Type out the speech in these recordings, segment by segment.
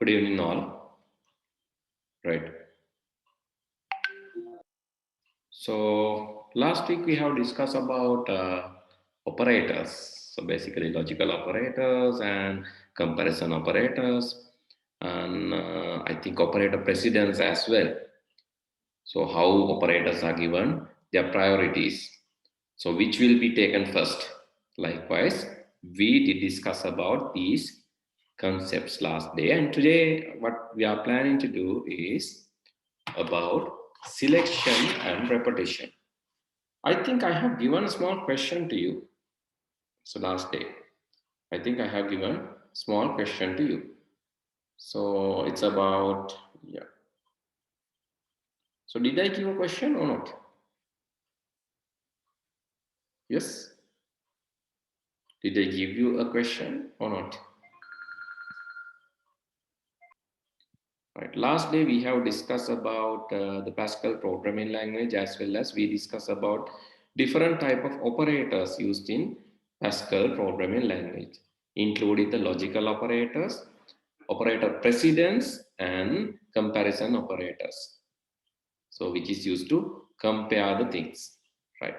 Good evening, all. Right. So last week we have discussed about operators. So basically logical operators and comparison operators, and I think operator precedence as well. So how operators are given their priorities. So which will be taken first? Likewise, we did discuss about these concepts last day, and today what we are planning to do is about selection and repetition. I think I have given a small question to you. So last day, I think I have given a small question to you. So it's about, yeah. So did I give a question or not? Yes. Did I give you a question or not? Right. Last day we have discussed about the Pascal programming language, as well as we discussed about different type of operators used in Pascal programming language, including the logical operators, operator precedence, and comparison operators. So which is used to compare the things, right?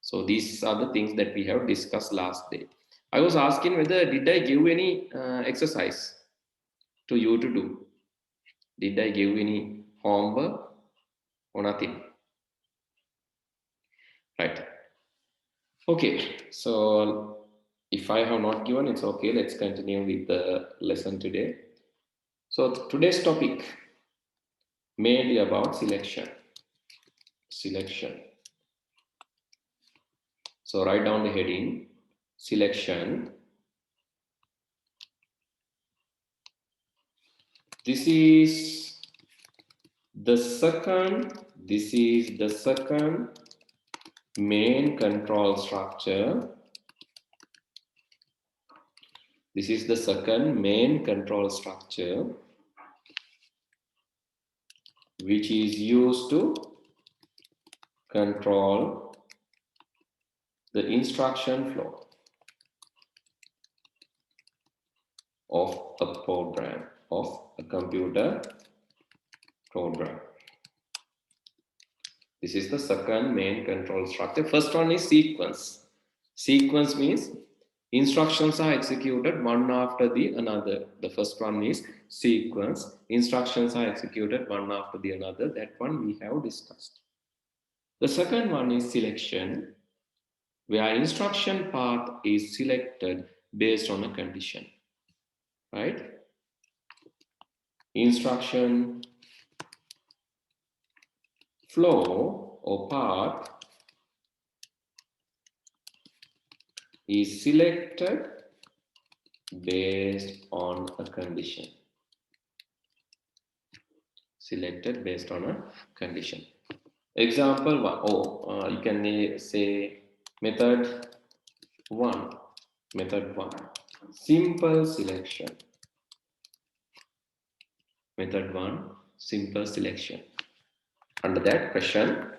So these are the things that we have discussed last day. I was asking whether did I give any exercise to you to do? Did I give any homework or nothing? Right. Okay. So if I have not given, it's okay. Let's continue with the lesson today. So today's topic mainly about selection. Selection. So write down the heading, selection. This is the second main control structure. This is the second main control structure which is used to control the instruction flow of a program, of a computer program. This is the second main control structure. First one is sequence. Sequence means instructions are executed one after the another. The first one is sequence. Instructions are executed one after the another. That one we have discussed. The second one is selection, where instruction path is selected based on a condition, right? Instruction flow or path is selected based on a condition. Selected based on a condition. Example one, you can say method one. Method one, simple selection. Method one, simple selection. Under that question,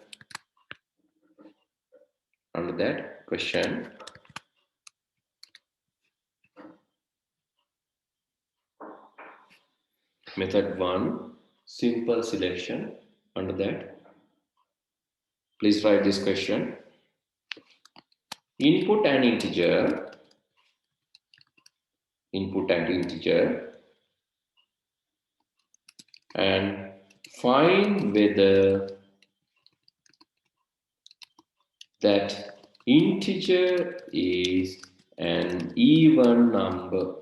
method one, simple selection. Under that, please write this question. Input an integer. Input an integer and find whether that integer is an even number.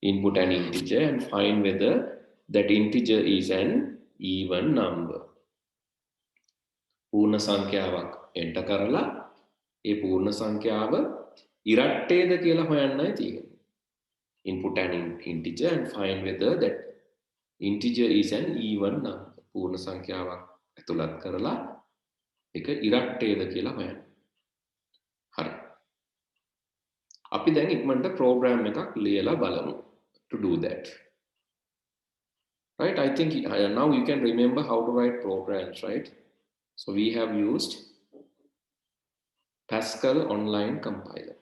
Input an integer and find whether that integer is an even number. පූර්ණ සංඛ්‍යාවක් enter කරලා ඒ පූර්ණ සංඛ්‍යාව ඉරට්ටේද කියලා හොයන්නයි තියෙන්නේ. Input an integer and find whether that integer is an even number. පූර්ණ සංඛ්‍යාවක් ඇතුළත් කරලා ඒක ඉරට්ටේද කියලා හොයන්න. හරි. අපි දැන් ඉක්මනට program එකක් ලියලා බලමු to do that. Right? I think now you can remember how to write programs, right? So we have used Pascal online compiler.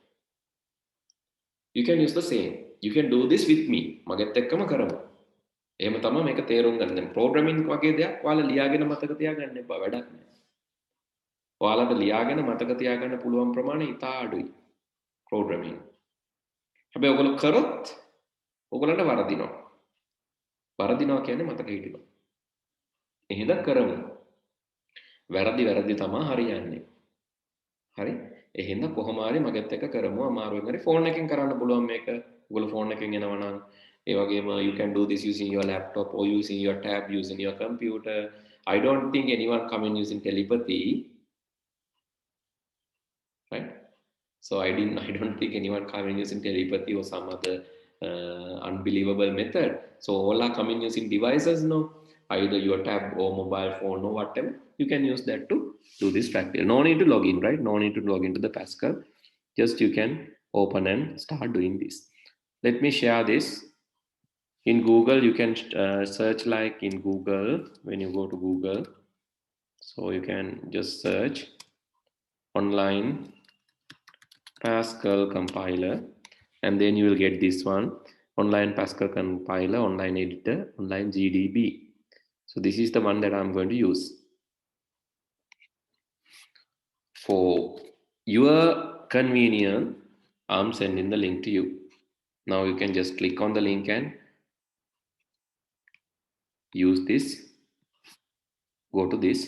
You can use the same. You can do this with me. මගෙත් එක්කම කරමු. එහෙම තමයි මේක තේරුම් ගන්න. දැන් programming වගේ දෙයක් ඔයාලා ලියාගෙන මතක තියාගන්න එපා. වැඩක් නෑ. ඔයාලට ලියාගෙන මතක තියාගන්න පුළුවන් ප්‍රමාණය ඉතා අඩුයි. ප්‍රෝග්‍රෑමින්. හැබැයි ඔයගොල්ලෝ කරොත් ඔයගොල්ලන්ට වරදිනවා. වරදිනවා කියන්නේ මතක හිටිනවා. එහෙනම් කරමු. වැරදි තමයි හරියන්නේ. හරි? එහෙනම් කොහොම හරි මගෙත් එක්ක කරමු. අමාරුවෙන් හරි ෆෝන් එකෙන් කරන්න පුළුවන් මේක. ඔයගොල්ලෝ ෆෝන් එකෙන් එනවා නම් ඒ වගේම you can do this using your laptop or using your tab, using your computer. I don't think anyone coming using telepathy, right? So I don't think anyone coming using telepathy or some other unbelievable method. So all are coming using devices, no? Either your tab or mobile phone or whatever. You can use that to do this practice. No need to log in, right? No need to log into the Pascal. Just you can open and start doing this. Let me share this. In Google, you can search like in Google, when you go to Google. So you can just search online Pascal Compiler, and then you will get this one, online Pascal Compiler, online editor, online GDB. So this is the one that I'm going to use. For your convenience, I'm sending the link to you. Now you can just click on the link and use this. Go to this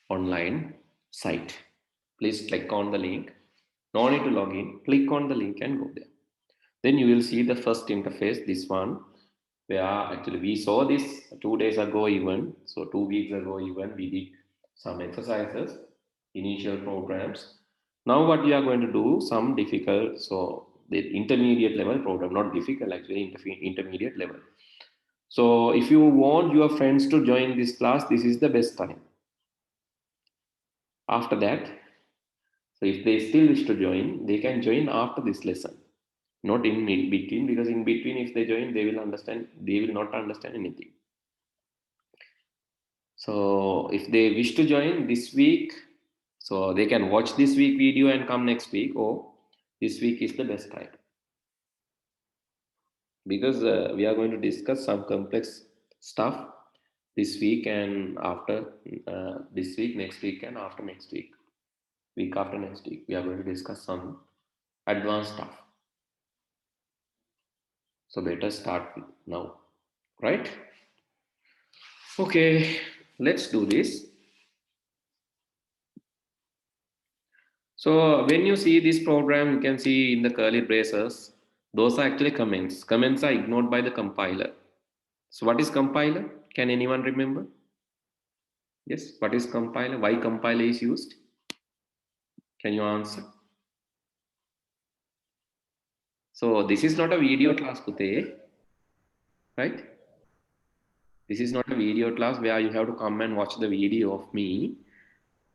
online site. Please click on the link. No need to log in. Click on the link and go there. Then you will see the first interface, this one, where actually we saw this 2 days ago even. So 2 weeks ago even, we did some exercises, initial programs. Now what we are going to do, some difficult, so the intermediate level program, not difficult, actually intermediate level. So if you want your friends to join this class, this is the best time. After that, so if they still wish to join, they can join after this lesson, not in between, because in between if they join, they will not understand anything. So if they wish to join this week, so they can watch this week video and come next week, or this week is the best time. Because we are going to discuss some complex stuff this week and after this week, next week and after next week. Week after next week, we are going to discuss some advanced stuff. So better start now, right? Okay, let's do this. So when you see this program, you can see in the curly braces, those are actually comments. Comments are ignored by the compiler. So what is compiler? Can anyone remember? Yes, what is compiler? Why compiler is used? Can you answer? So this is not a video class, Kute, right? This is not a video class where you have to come and watch the video of me.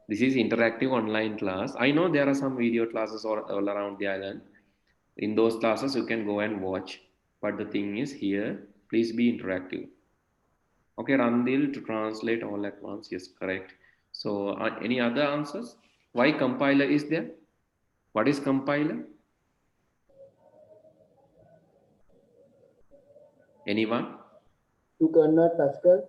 This is interactive online class. I know there are some video classes all around the island. In those classes, you can go and watch. But the thing is here, please be interactive. Okay, Randil to translate all at once. Yes, correct. So any other answers? Why compiler is there? What is compiler? Anyone? To convert Pascal?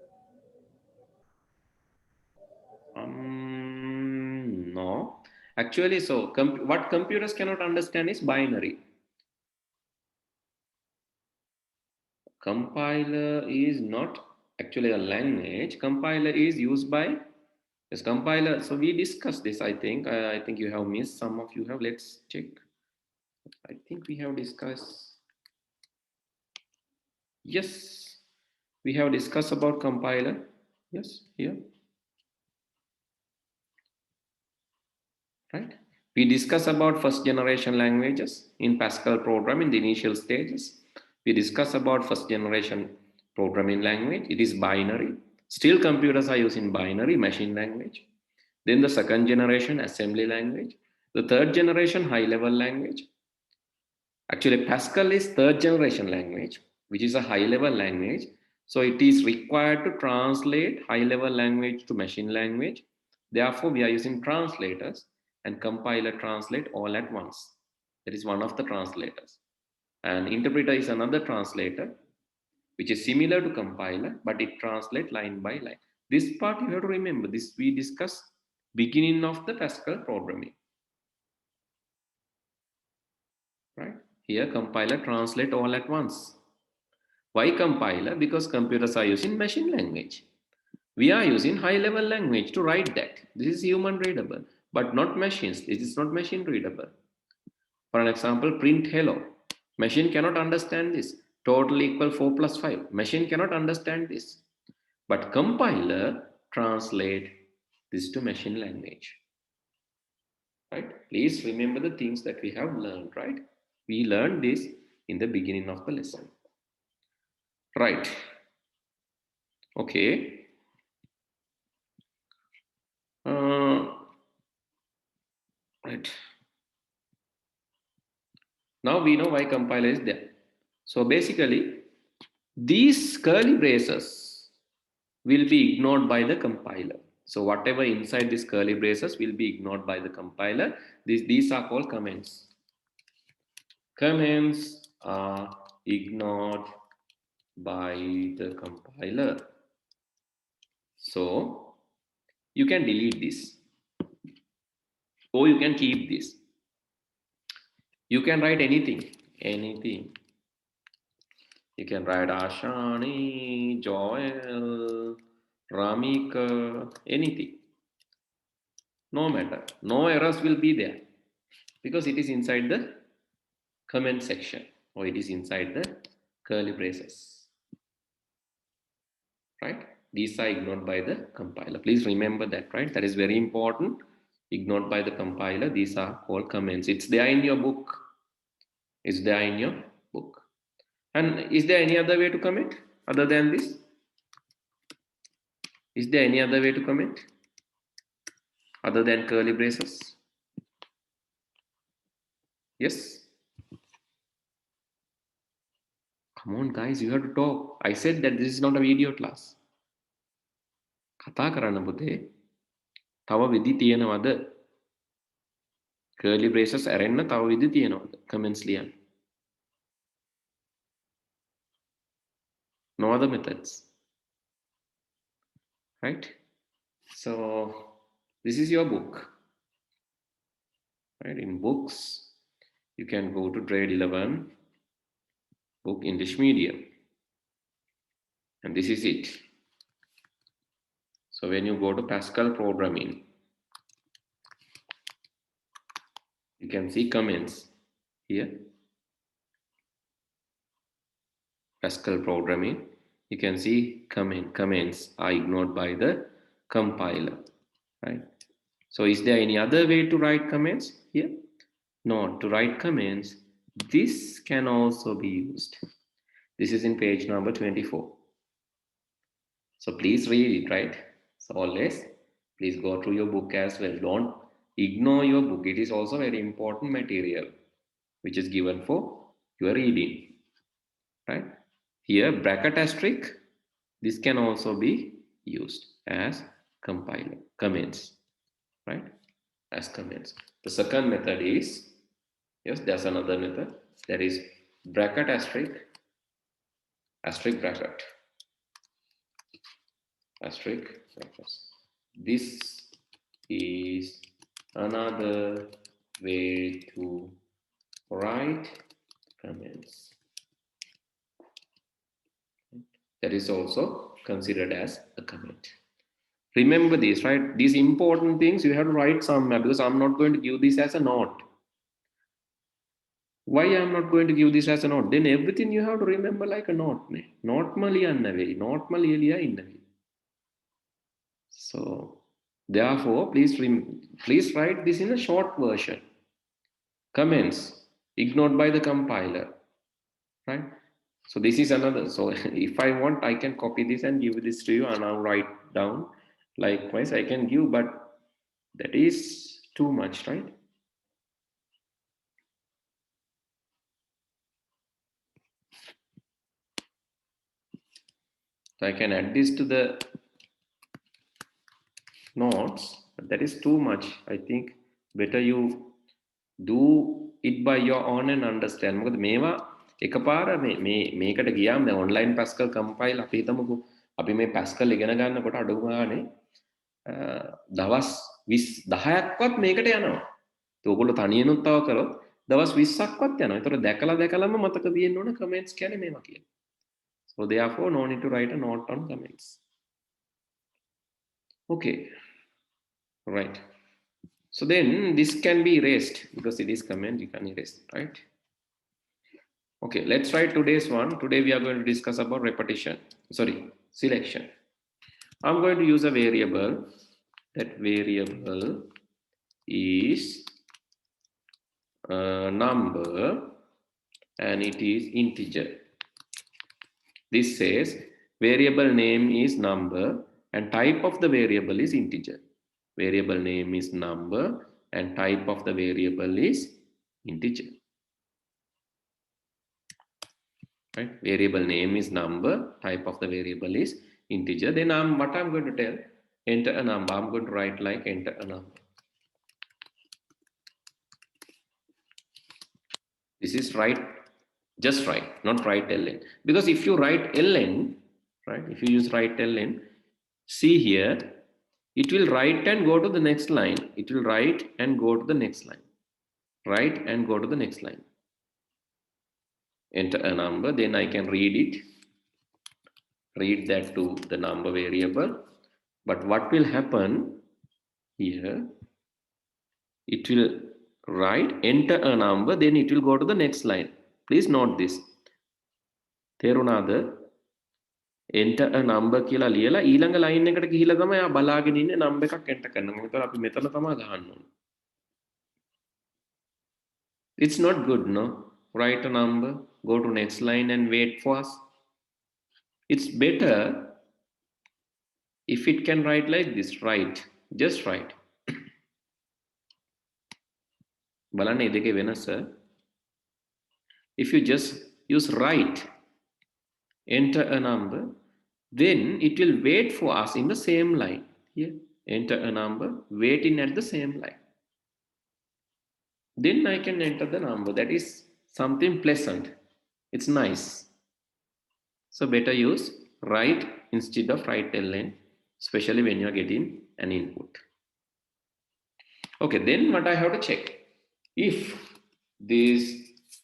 No. Actually, so what computers cannot understand is binary. Compiler is not actually a language. Compiler is used by yes, compiler. So we discussed this. I think you have missed. Some of you have. Let's check. I think we have discussed. Yes, we have discussed about compiler. Yes, here. Right. We discuss about first generation languages in Pascal program in the initial stages. We discuss about first generation programming language. It is binary. Still computers are using binary machine language. Then the second generation assembly language. The third generation high level language. Actually Pascal is third generation language, which is a high level language. So it is required to translate high level language to machine language. Therefore we are using translators. And compiler translate all at once. That is one of the translators. And interpreter is another translator, which is similar to compiler, but it translates line by line. This part you have to remember. This we discussed beginning of the Pascal programming. Right? Here compiler translate all at once. Why compiler? Because computers are using machine language. We are using high level language to write that. This is human readable, but not machines. This is not machine readable. For an example, print hello. Machine cannot understand this. Total equal 4 plus 5. Machine cannot understand this. But compiler translate this to machine language. Right? Please remember the things that we have learned, right? We learned this in the beginning of the lesson. Right. Okay. Right. Now we know why compiler is there. So basically, these curly braces will be ignored by the compiler. So whatever inside these curly braces will be ignored by the compiler. These are called comments. Comments are ignored by the compiler. So you can delete this, or you can keep this. You can write anything. You can write Ashani, Joel, Ramika, anything. No matter. No errors will be there because it is inside the comment section, or it is inside the curly braces. Right? These are ignored by the compiler. Please remember that, right? That is very important. Ignored by the compiler. These are called comments. It's there in your book. It's there in your book. And is there any other way to comment other than this? Is there any other way to comment other than curly braces? Yes? Come on, guys, you have to talk. I said that this is not a video class. කතා කරන්න පුතේ. තව විදි තියෙනවද? Curly braces ඇරෙන්න තව විදි තියෙනවද? Comments ලියන්න. No other methods. Right? So this is your book. Right? In books, you can go to grade 11, book English medium. And this is it. So when you go to Pascal programming, you can see comments here. Pascal programming, you can see comments are ignored by the compiler, right? So is there any other way to write comments here? No, to write comments, this can also be used. This is in page number 24. So please read it, right? So always, please go through your book as well. Don't ignore your book. It is also very important material, which is given for your reading, right? Here, bracket asterisk, this can also be used as compiler, comments, right? As comments. The second method is, yes, there's another method, that is bracket asterisk, asterisk bracket, asterisk bracket. This is another way to write comments. That is also considered as a comment. Remember this, right? These important things you have to write somewhere, because I'm not going to give this as a note. Why I'm not going to give this as a note? Then everything you have to remember like a note. So therefore, please write this in a short version. Comments ignored by the compiler, right? So this is another. So if I want, I can copy this and give this to you, and I'll write down. Likewise, I can give, but that is too much, right? So I can add this to the notes, but that is too much. I think better you do it by your own and understand. මොකද මේවා එකපාර මේකට ගියාම දැන් online Pascal compile අපි හිතමුකෝ අපි මේ Pascal ඉගෙන ගන්නකොට අඩු ගානේ දවස් 20 10ක්වත් මේකට යනවා. ඒක ඔයගොල්ලෝ තනියෙන්ුත් තව කරොත් දවස් 20ක්වත් යනවා. ඒතර දැකලම මතක තියෙන්න ඕන comments කියන්නේ මේවා කියලා. So therefore no need to write a note on comments. Okay. Right. So then this can be erased because it is comment, you can erase it, right? Okay, let's try today's one. Today we are going to discuss about selection. I'm going to use a variable. That variable is a number and it is integer. This says variable name is number and type of the variable is integer. Variable name is number and type of the variable is integer. Right? Variable name is number, type of the variable is integer. Then what I'm going to tell, enter a number. I'm going to write like enter a number. This is right, just write, not write ln. Because if you write ln, right? If you use write ln, see here, it will write and go to the next line. It will write and go to the next line. Write and go to the next line. Enter a number, then I can read it. Read that to the number variable. But what will happen here? It will write enter a number, then it will go to the next line. Please note this. තේරුණාද? enter a number කියලා ලියලා ඊළඟ line එකට ගිහිලා තමයි ආ බලාගෙන ඉන්නේ number එකක් enter කරනවා. ඒතර අපි මෙතන තමයි ගහන්න ඕනේ. It's not good, no? Write a number, go to next line and wait for us. It's better if it can write like this. Write, just write. බලන්න මේ දෙකේ වෙනස. If you just use write, enter a number, then it will wait for us in the same line. Here, enter a number, waiting at the same line. Then I can enter the number. That is something pleasant. It's nice. So better use write instead of write ln, especially when you are getting an input. Okay, then what I have to check? If this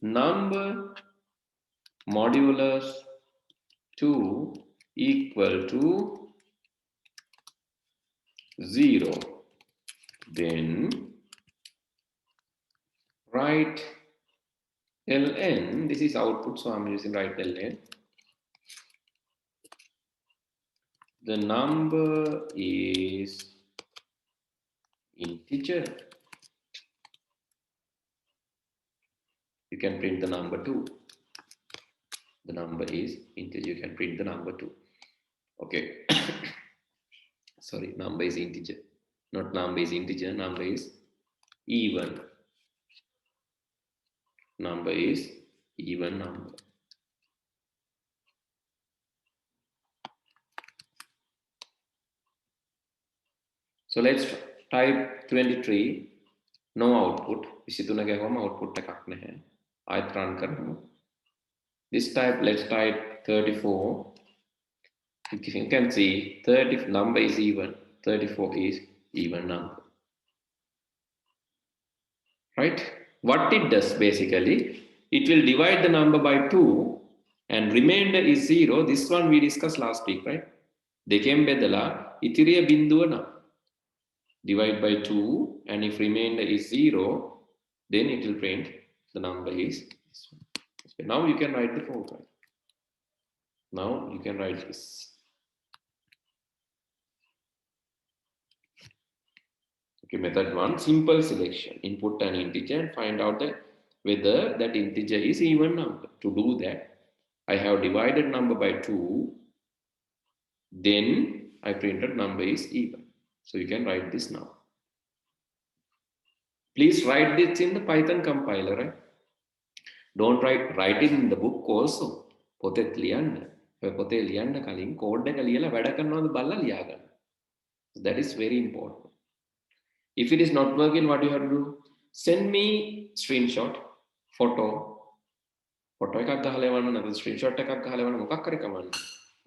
number modulus 2 equal to 0, then write ln. This is output, so I'm using write ln. The number is integer. You can print the number 2. The number is integer. You can print the number 2. Okay. Sorry, number is integer. Not number is integer. Number is even. Number is even number. So let's type 23. No output. 23 ගහුවම output එකක් නැහැ. ආයෙත් run කරමු. This type, let's type 34. You can see 30 number is even. 34 is even number. Right? What it does basically, it will divide the number by 2 and remainder is 0. This one we discussed last week, right? දෙකෙන් බෙදලා ඉතිරිය බිඳුව නම් divide by 2 and if remainder is 0, then it will print the number is this one. Okay, now you can write the program. Now you can write this. Okay, method 1, simple selection. Input an integer and find out whether that integer is even number. To do that, I have divided number by 2. Then I printed number is even. So you can write this now. Please write this in the Python compiler, right? Don't write it in the book also. පොතේත් ලියන්න. ඔය පොතේ ලියන්න කලින් code එක ලියලා වැඩ කරනවද බලලා ලියා ගන්න. That is very important. If it is not working, what you have to do? Send me screenshot, photo, photo එකක් ගහලා එවන්න නැත්නම් ස්ක්‍රීන්ෂොට් එකක් ගහලා එවන්න මොකක් හරි කමන්න.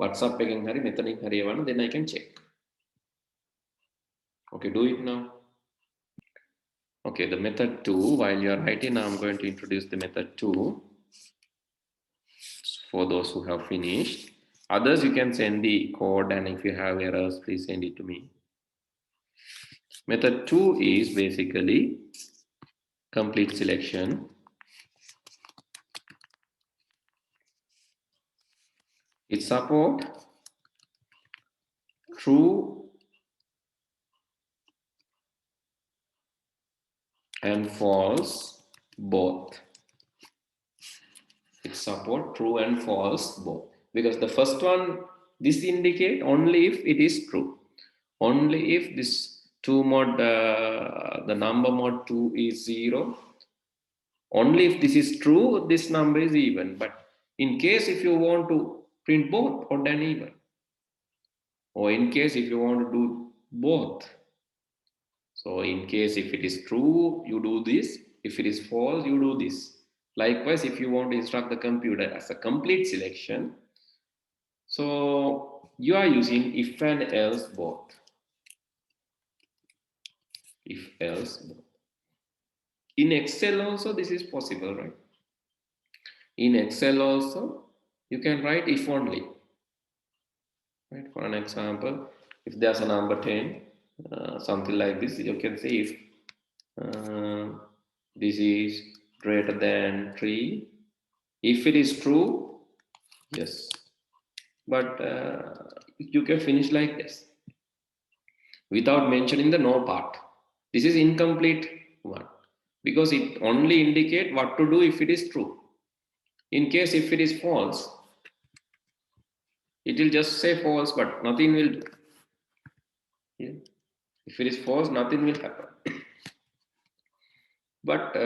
WhatsApp එකෙන් හරි මෙතනින් හරි එවන්න then I can check. Okay, do it now. Okay, the method 2, while you are writing, I'm going to introduce the method 2 for those who have finished. Others, you can send the code, and if you have errors, please send it to me. Method 2 is basically complete selection. It supports true and false both. It supports true and false both. Because the first one, this indicate only if it is true. Only if this 2 mod, the number mod 2 is 0. Only if this is true, this number is even. But in case if you want to print both odd and even, or in case if you want to do both, so in case if it is true, you do this. If it is false, you do this. Likewise, if you want to instruct the computer as a complete selection, so you are using if and else both. If else both. In Excel also this is possible, right? In Excel also you can write if only. Right? For an example, if there's a number 10, something like this, you can say if this is greater than 3. If it is true, yes. But you can finish like this without mentioning the no part. This is incomplete one because it only indicate what to do if it is true. In case if it is false, it will just say false, but nothing will do. Yeah. If it is false, nothing will happen. But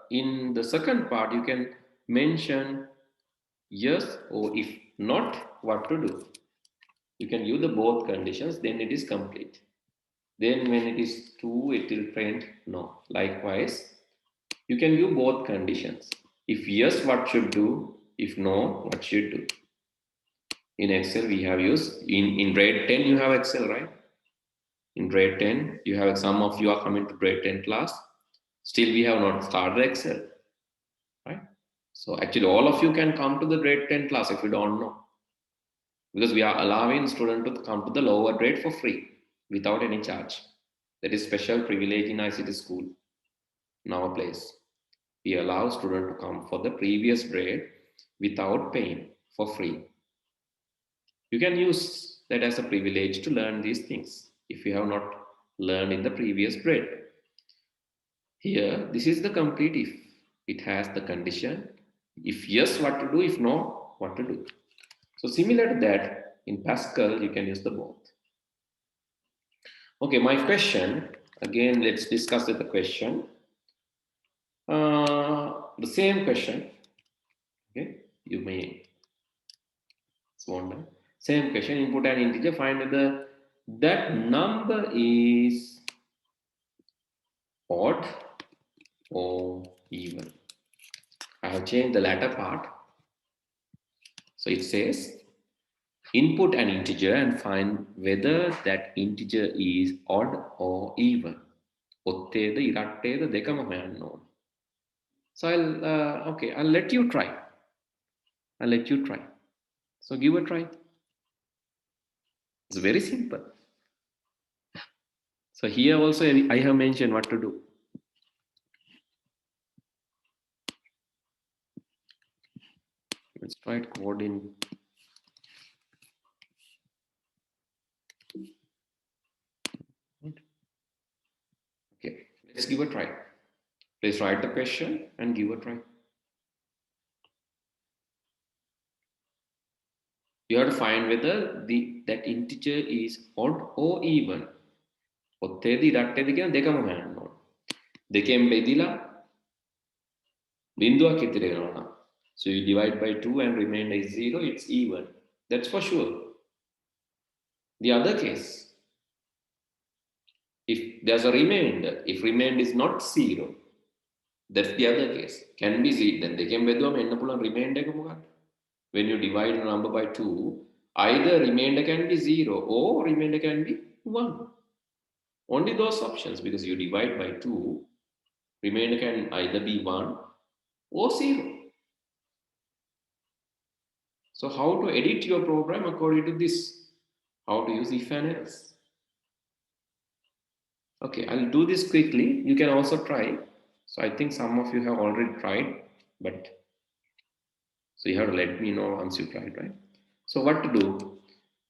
in the second part, you can mention yes or if not, what to do. You can use the both conditions, then it is complete. Then when it is true, it will print no. Likewise, you can use both conditions. If yes, what should do? If no, what should do? In Excel, we have used, in grade 10, you have Excel, right? In grade 10, you have some of you are coming to grade 10 class. Still, we have not started Excel, right? So actually, all of you can come to the grade 10 class if you don't know. Because we are allowing students to come to the lower grade for free, without any charge. That is special privilege in ICT school, in our place. We allow students to come for the previous grade without paying for free. You can use that as a privilege to learn these things if you have not learned in the previous grade. Here, this is the complete if. It has the condition. If yes, what to do? If no, what to do? So similar to that, in Pascal, you can use the both. Okay, my question, again, let's discuss the question. The same question, okay, you may wonder. Same question, input an integer, find whether that number is odd or even. I have changed the latter part. So it says, input an integer and find whether that integer is odd or even. ඔත්තේද ඉරට්ටේද දෙකම හොයන්න ඕන. So I'll let you try. I'll let you try. So give a try. It's very simple. So here also I have mentioned what to do. Let's try it code in. Okay, let's give a try. Please write the question and give a try. You have to find whether that integer is odd or even. ඔත්තේද ඉරට්ටේද කියන දෙකම හොයන්න ඕන. දෙකෙන් බෙදිලා බිඳුවක් ඉතිරි වෙනවා. So you divide by 2 and remainder is 0, it's even. That's for sure. The other case, if there's a remainder, if remainder is not 0, That's the other case. Can be z. Then they can beduwa enna pulan remainder එක මොකක්ද? When you divide a number by 2, either remainder can be 0 or remainder can be 1. Only those options, because you divide by 2, remainder can either be 1 or 0. So how to edit your program according to this? How to use if and else? Okay, I'll do this quickly. You can also try. So I think some of you have already tried, but so you have to let me know once you tried, right? So what to do?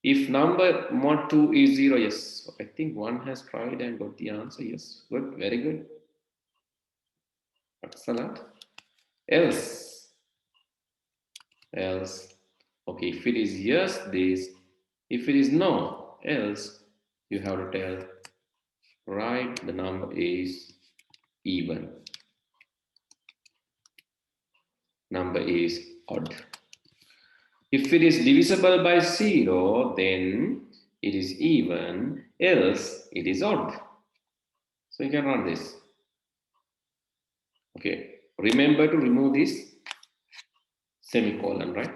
If number mod 2 is 0, yes. I think one has tried and got the answer. Yes, good, very good. Excellent. Else. Okay, if it is yes, this. If it is no, else, you have to tell, right, the number is even. Number is odd. If it is divisible by 0, then it is even, else it is odd. So you can run this. Okay, remember to remove this semicolon, right?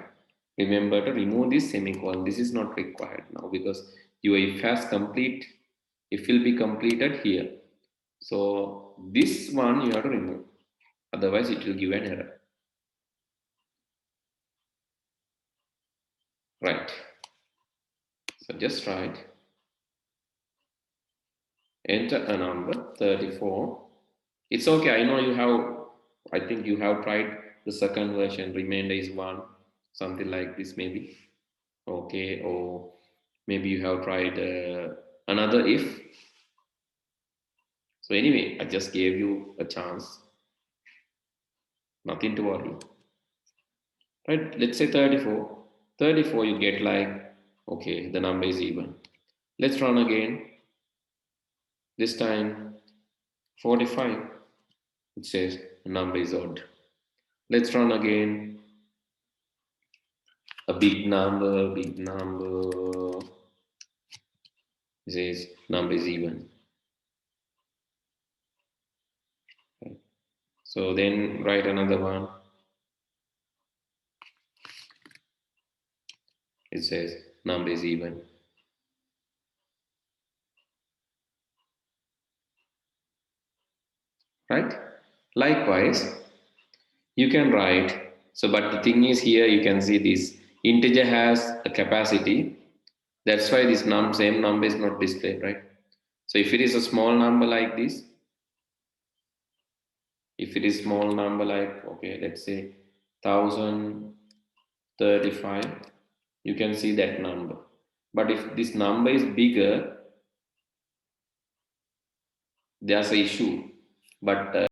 Remember to remove this semicolon. This is not required now because your if has complete, if will be completed here. So this one you have to remove. Otherwise it will give an error. Right. So just write. Enter a number 34. It's okay. I know you have, I think you have tried the second version. Remainder is 1. Something like this maybe. Okay. Or maybe you have tried another if. So anyway, I just gave you a chance. Nothing to worry. Right? Let's say 34. 34 you get like, okay, the number is even. Let's run again. This time 45. It says the number is odd. Let's run again. A big number. It says number is even. Okay. So then write another one. It says number is even. Right? Likewise, you can write. So, but the thing is here you can see this integer has a capacity. That's why this same number is not displayed, right? So if it is a small number like this, if it is small number like, okay, let's say 1035, you can see that number. But if this number is bigger, there's an issue. But